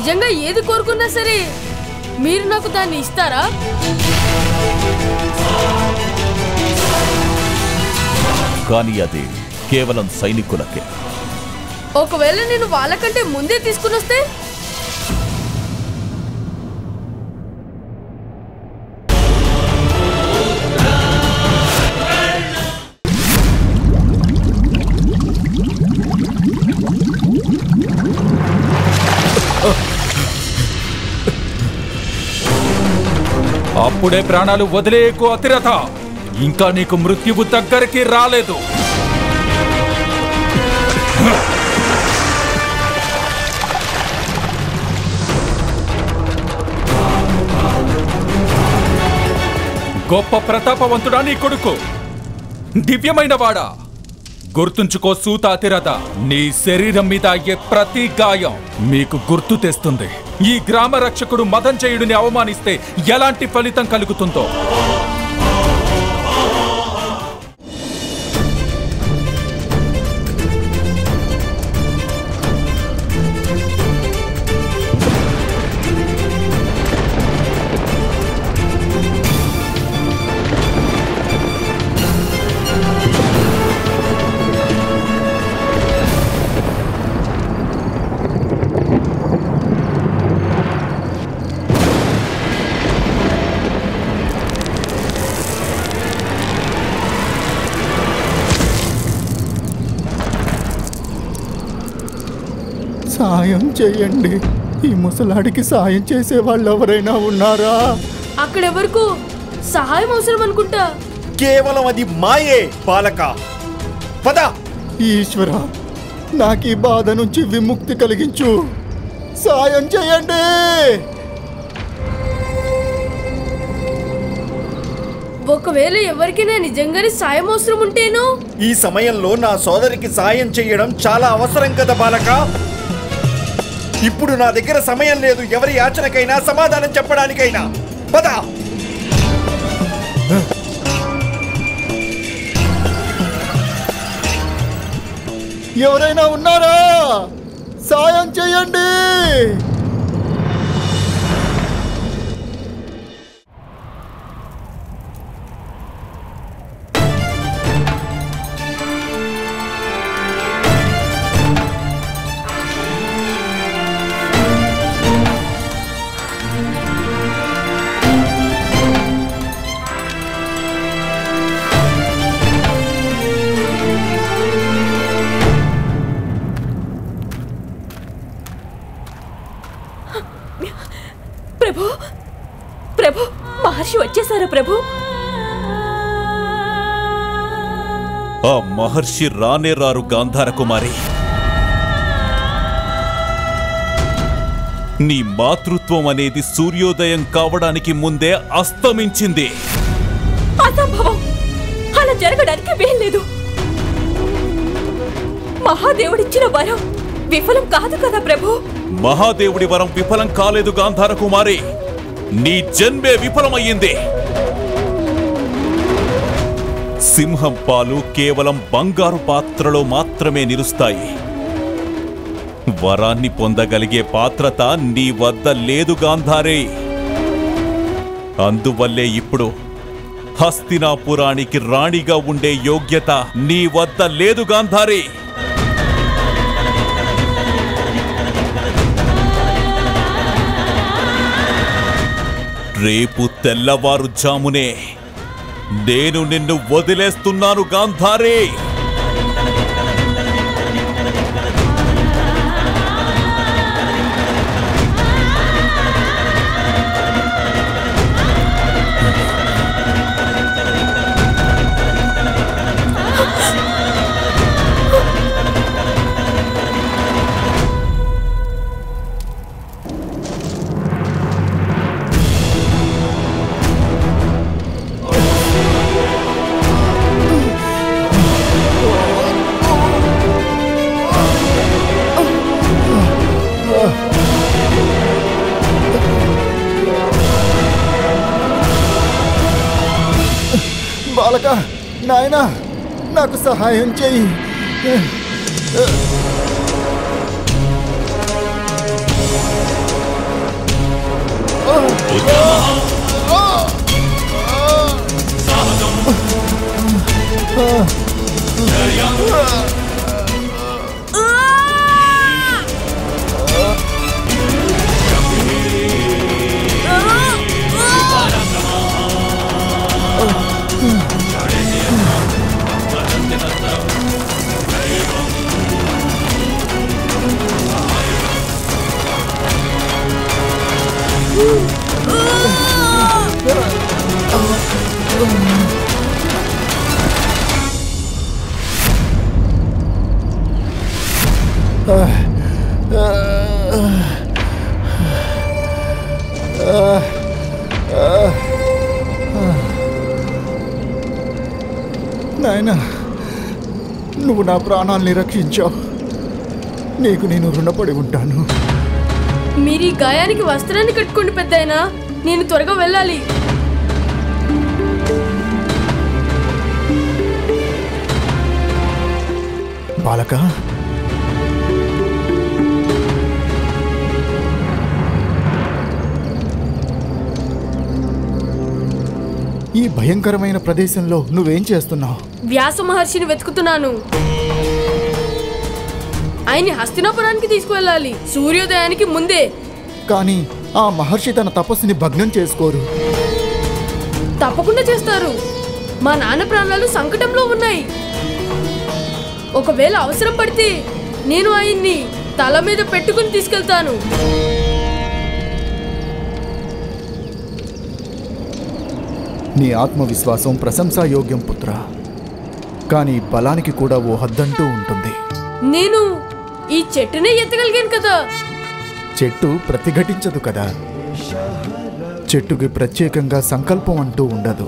నిజంగా ఏది కోరుకున్నా సరే మీరు నాకు దాన్ని ఇస్తారా? కానీ అది కేవలం సైనికులకే. ఒకవేళ నేను వాళ్ళకంటే ముందే తీసుకుని వస్తే? అప్పుడే ప్రాణాలు వదిలేకు అతిరథ. ఇంకా నీకు మృత్యువు దగ్గరికి రాలేదు. గొప్ప ప్రతాపవంతుడా నీ కొడుకు, దివ్యమైన వాడా. గుర్తుంచుకో సూత అతిరథ, నీ శరీరం మీద అయ్యే ప్రతి గాయం మీకు గుర్తు తెస్తుంది. ఈ గ్రామ రక్షకుడు మదంజయుడిని అవమానిస్తే ఎలాంటి ఫలితం కలుగుతుందో. సాయం చేయండి. ఈ ముసలాడికి సాయం చేసే వాళ్ళు ఎవరైనా ఉన్నారా? అక్కడెవరకు సహాయం అవసరం అనుకుంటా. కేవలం అది మాయే బాలక. పద. ఈశ్వర, నాకు ఈ బాధ నుంచి విముక్తి కలిగించు. సాయం చేయండి. ఒకవేళ ఎవరికైనా నిజంగానే సాయం అవసరం ఉంటేనో? ఈ సమయంలో నా సోదరికి సాయం చేయడం చాలా అవసరం కదా బాలక. ఇప్పుడు నా దగ్గర సమయం లేదు ఎవరి యాచనకైనా సమాధానం చెప్పడానికైనా. పద. ఎవరైనా ఉన్నారా? సాయం చేయండి. ప్రభు, ప్రభు, మహర్షి వచ్చేసారు ప్రభు. ఆ మహర్షి రానే రారు గాంధార కుమారి. నీ మాతృత్వం అనేది సూర్యోదయం కావడానికి ముందే అస్తమించింది. అసంభవం. అలా జరగడానికి వీల్లేదు. మహాదేవుడిచ్చిన వరం విఫలం కాదు కదా ప్రభు. మహాదేవుడి వరం విఫలం కాలేదు గాంధార కుమారి. నీ జన్మే విఫలమయ్యింది. సింహం పాలు కేవలం బంగారు పాత్రలో మాత్రమే నిలుస్తాయి. వరాన్ని పొందగలిగే పాత్రత నీ వద్ద లేదు గాంధారే. అందువల్లే ఇప్పుడు హస్తినాపురానికి రాణిగా ఉండే యోగ్యత నీ వద్ద లేదు గాంధారే. రేపు తెల్లవారుజామునే నేను నిన్ను వదిలేస్తున్నాను గాంధారే. బాలక, నాయనా, నాకు సహాయం చెయ్యి. నాయనా, నువ్వు నా ప్రాణాల్ని రక్షించావు. నీకు నేను రుణపడి ఉంటాను. మీరు ఈ గాయానికి వస్త్రాన్ని కట్టుకోండి పెద్దాయనా, నేను త్వరగా వెళ్ళాలి. బాలక, ఈ భయంకరమైన ప్రదేశంలో నువ్వేం చేస్తున్నావు? వ్యాస మహర్షిని వెతుకుతున్నాను. ఆయన్ని హస్తినాపురానికి తీసుకువెళ్ళాలి, సూర్యోదయానికి ముందే. కానీ ఆ మహర్షి తన తపస్సుని భగ్నం చేసుకోరు. తప్పకుండా చేస్తారు. మా నాన్న ప్రాణాలు సంకటంలో ఉన్నాయి. ఒకవేళ అవసరం పడితే నేను ఆయన్ని తల మీద పెట్టుకుని తీసుకెళ్తాను. నీ ఆత్మవిశ్వాసం ప్రశంసాయోగ్యం పుత్ర. కానీ బలానికి కూడా ఓ హద్దంటూ ఉంటుంది. నేను ఈ చెట్టునే ఎత్తగలిగాను కదా. చెట్టు ప్రతిఘటించదు కదా. చెట్టుకి ప్రత్యేకంగా సంకల్పం అంటూ ఉండదు.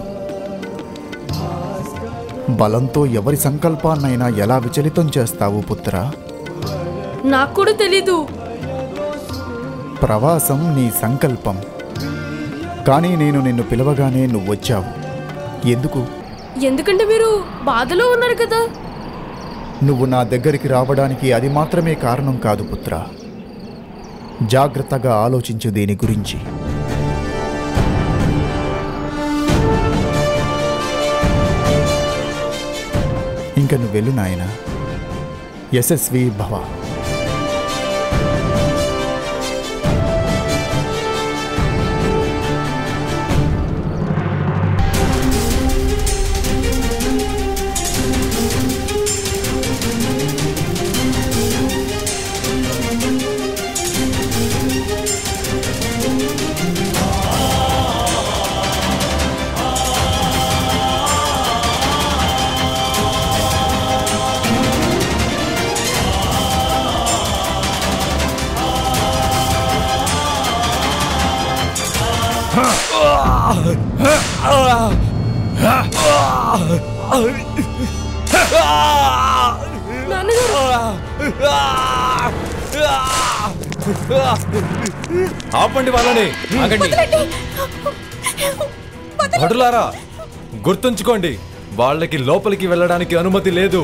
బలంతో ఎవరి సంకల్పాన్నైనా ఎలా విచలితం చేస్తావు పుత్ర? నాకు కూడా తెలీదు. ప్రవాసం నీ సంకల్పం. కానీ నేను నిన్ను పిలవగానే నువ్వు వచ్చావు. ఎందుకు? ఎందుకంటే మీరు బాధలో ఉన్నారు కదా. నువ్వు నా దగ్గరికి రావడానికి అది మాత్రమే కారణం కాదు పుత్ర. జాగ్రత్తగా ఆలోచించు దీని గురించి. ఇంక నువ్వు వెళ్ళు నాయనా. యశస్వి భవ. ఆపండి వాళ్ళని. ఆగండి. భటులారా, గుర్తుంచుకోండి, వాళ్ళకి లోపలికి వెళ్ళడానికి అనుమతి లేదు.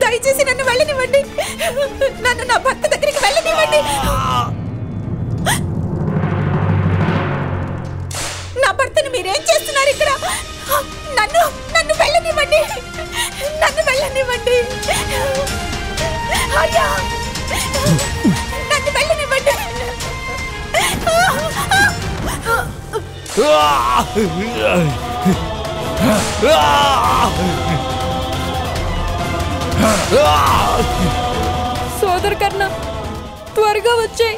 దయచేసి నన్ను వెళ్ళనివ్వండి. నన్ను నా భర్త దగ్గరికి వెళ్ళనివ్వండి. నా భర్తను మీరేం చేస్తున్నారు ఇక్కడ? నన్ను నన్ను వెళ్ళనివ్వండి. నన్ను వెళ్ళనివ్వండి. అయ్యా, నన్ను వెళ్ళనివ్వండి. సోదర కర్ణ, త్వరగా వచ్చాయి.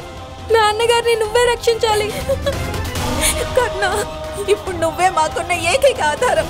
నాన్నగారిని నువ్వే రక్షించాలి. కర్ణ, ఇప్పుడు నువ్వే మాకున్న ఏకైక ఆధారం.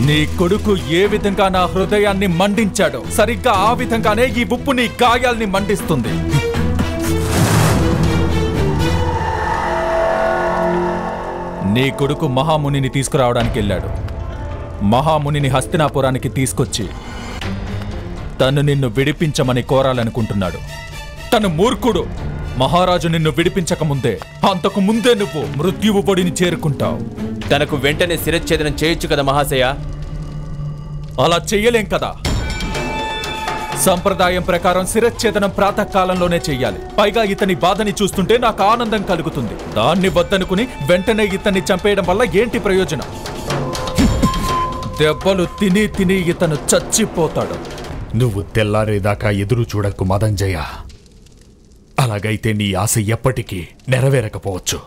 నీ కొడుకు ఏ విధంగా నా హృదయాన్ని మండించాడో సరిగ్గా ఆ విధంగానే ఈ ఉప్పు నీ గాయాల్ని మండిస్తుంది. నీ కొడుకు మహామునిని తీసుకురావడానికి వెళ్ళాడు. మహామునిని హస్తినాపురానికి తీసుకొచ్చి తను నిన్ను విడిపించమని కోరాలనుకుంటున్నాడు. తను మూర్ఖుడు. మహారాజు నిన్ను విడిపించకముందే అంతకు ముందే నువ్వు మృత్యువు బొడిని చేరుకుంటావు. తనకు వెంటనే శిరచ్ఛేదనం చేయొచ్చు కదా మహాశయ. అలా చెయ్యలేం కదా. సంప్రదాయం ప్రకారం శిరచ్ఛేదనం ప్రాతకాలంలోనే చెయ్యాలి. పైగా ఇతని బాధని చూస్తుంటే నాకు ఆనందం కలుగుతుంది. దాన్ని వద్దనుకుని వెంటనే ఇతన్ని చంపేయడం వల్ల ఏంటి ప్రయోజనం? దెబ్బలు తిని తిని ఇతను చచ్చిపోతాడు. నువ్వు తెల్లారేదాకా ఎదురు చూడకు మదంజయ. అలాగైతే నీ ఆశ ఎప్పటికీ నెరవేరకపోవచ్చు.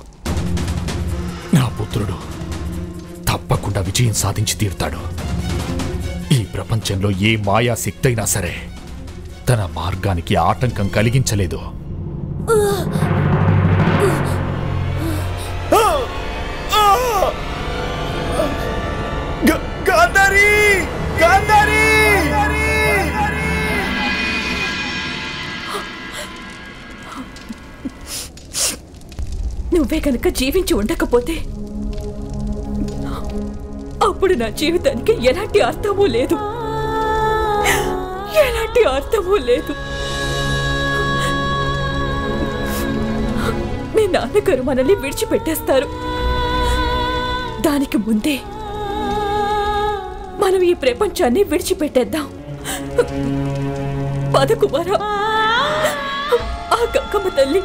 నా పుత్రుడు తప్పకుండా విజయం సాధించి తీరుతాడు. ఈ ప్రపంచంలో ఏ మాయా శక్తి అయినా సరే తన మార్గానికి ఆటంకం కలిగించలేదు. గాంధారి! గాంధారి! నువ్వే కనుక జీవించి ఉండకపోతే అప్పుడు నా జీవితానికి ఎలాంటి అర్థమూ లేదు. ఎలాంటి అర్థమూ లేదు. మీ నాన్నగారు మనల్ని విడిచిపెట్టేస్తారు. దానికి ముందే మనం ఈ ప్రపంచాన్ని విడిచిపెట్టేద్దాం. పదకుమారా, ఆ గంగమ్మ తల్లి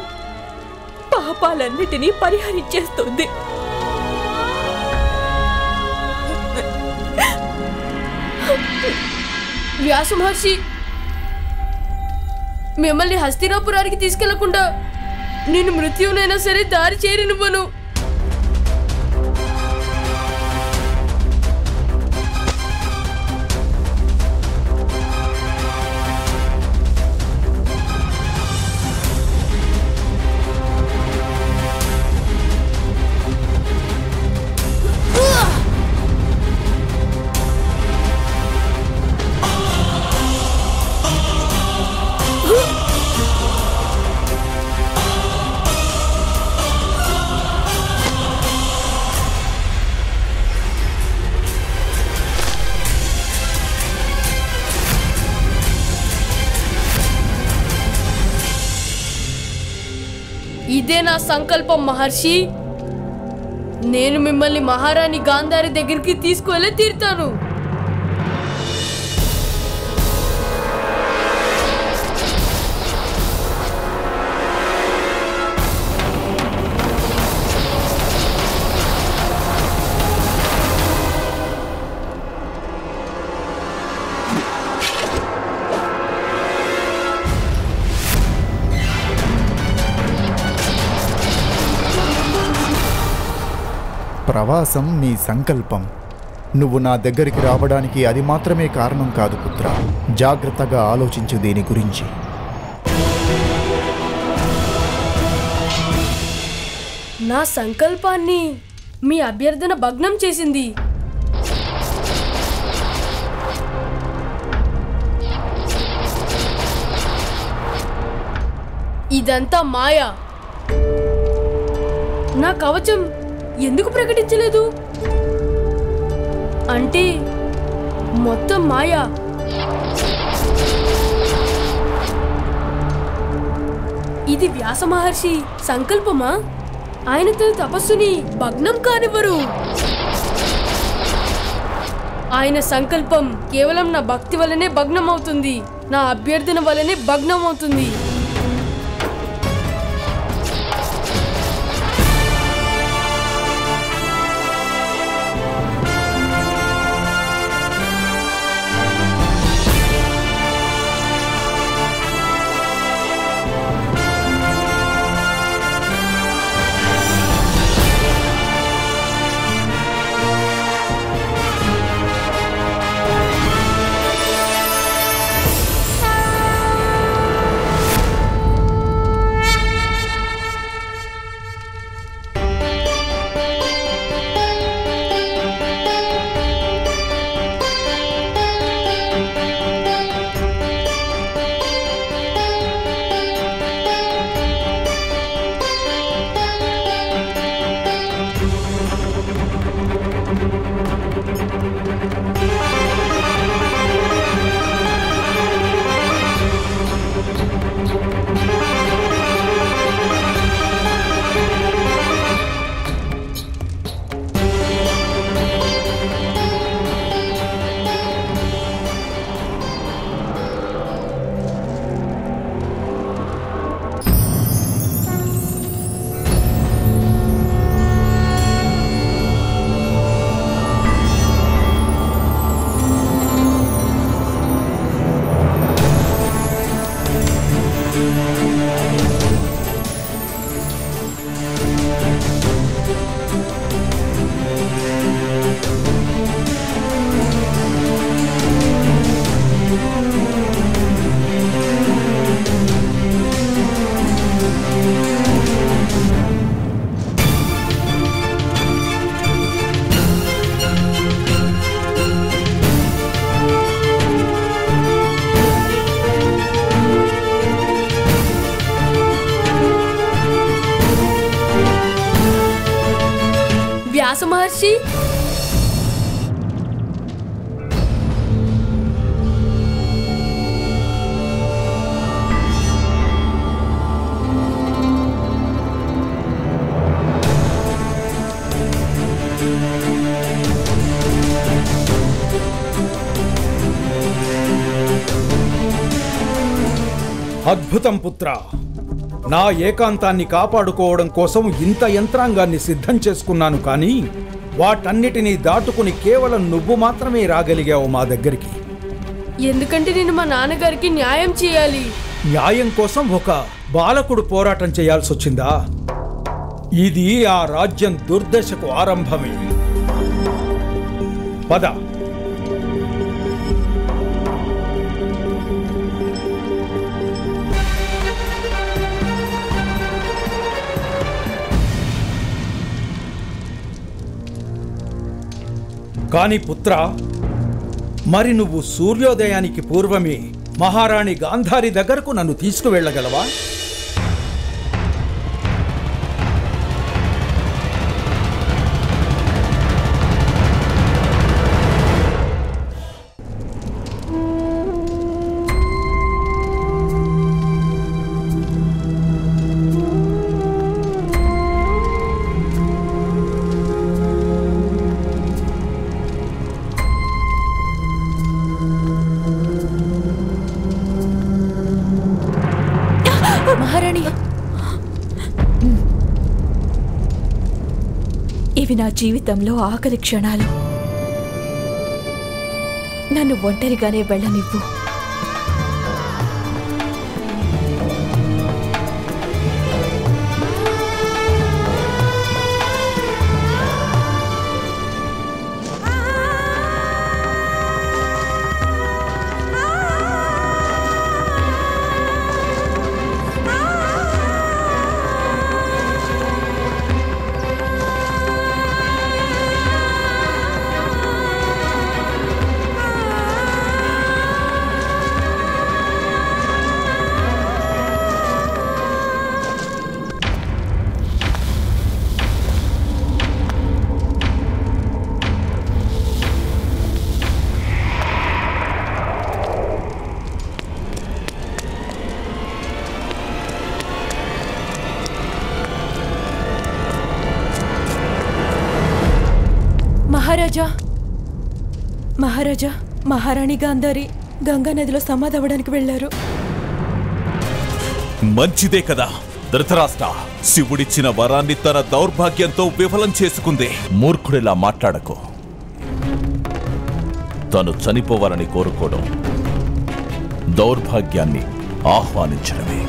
పాపాలన్నిటినీ పరిహరించేస్తుంది. వ్యాస మహర్షి, మిమ్మల్ని హస్తినాపురానికి తీసుకెళ్లకుండా నేను మృత్యువునైనా సరే దారి చేరినివ్వను. ఇదే నా సంకల్పం మహర్షి. నేను మిమ్మల్ని మహారాణి గాంధారి దగ్గరికి తీసుకువెళ్ళి తీరుతాను. ప్రవాసం నీ సంకల్పం. నువ్వు నా దగ్గరికి రావడానికి అది మాత్రమే కారణం కాదు పుత్ర. జాగ్రత్తగా ఆలోచించు దీని గురించి. నా సంకల్పాన్ని మీ అభ్యర్థన భగ్నం చేసింది. ఇదంతా మాయా. నా కవచం ఎందుకు ప్రకటించలేదు? అంటే మొత్తం మాయా. ఇది వ్యాస మహర్షి సంకల్పమా? ఆయన తన తపస్సుని భగ్నం కానివ్వరు. ఆయన సంకల్పం కేవలం నా భక్తి వల్లనే భగ్నం అవుతుంది. నా అభ్యర్థన వల్లనే భగ్నం అవుతుంది. మహర్షి. అద్భుతం పుత్ర. నా ఏకాంతాన్ని కాపాడుకోవడం కోసం ఇంత యంత్రాంగాన్ని సిద్ధం చేసుకున్నాను, కానీ వాటన్నిటినీ దాటుకుని కేవలం నువ్వు మాత్రమే రాగలిగావు మా దగ్గరికి. ఎందుకంటే నేను మా నాన్నగారికి న్యాయం చేయాలి. న్యాయం కోసం ఒక బాలకుడు పోరాటం చేయాల్సి వచ్చిందా? ఇది ఆ రాజ్యం దుర్దశకు ఆరంభమే. పద. కాని పుత్ర, మరి నువ్వు సూర్యోదయానికి పూర్వమే మహారాణి గాంధారి దగ్గరకు నన్ను తీసుకువెళ్ళగలవా? మహారాణి, ఇవి నా జీవితంలో ఆఖరి క్షణాలు. నన్ను ఒంటరిగానే వెళ్ళనివ్వు. మహారాజా, మహారాణి గాంధారి గంగా నదిలో సమాధవడానికి వెళ్లారు. మంచిదే కదా. ధృతరాష్ట్ర, శివుడిచ్చిన వరాన్ని తన దౌర్భాగ్యంతో విఫలం చేసుకుంది. మూర్ఖుడిలా మాట్లాడకు. తను చనిపోవాలని కోరుకోవడం దౌర్భాగ్యాన్ని ఆహ్వానించడమే.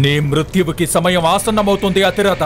నీ మృత్యువుకి సమయం ఆసన్నమవుతుంది అతిరథ.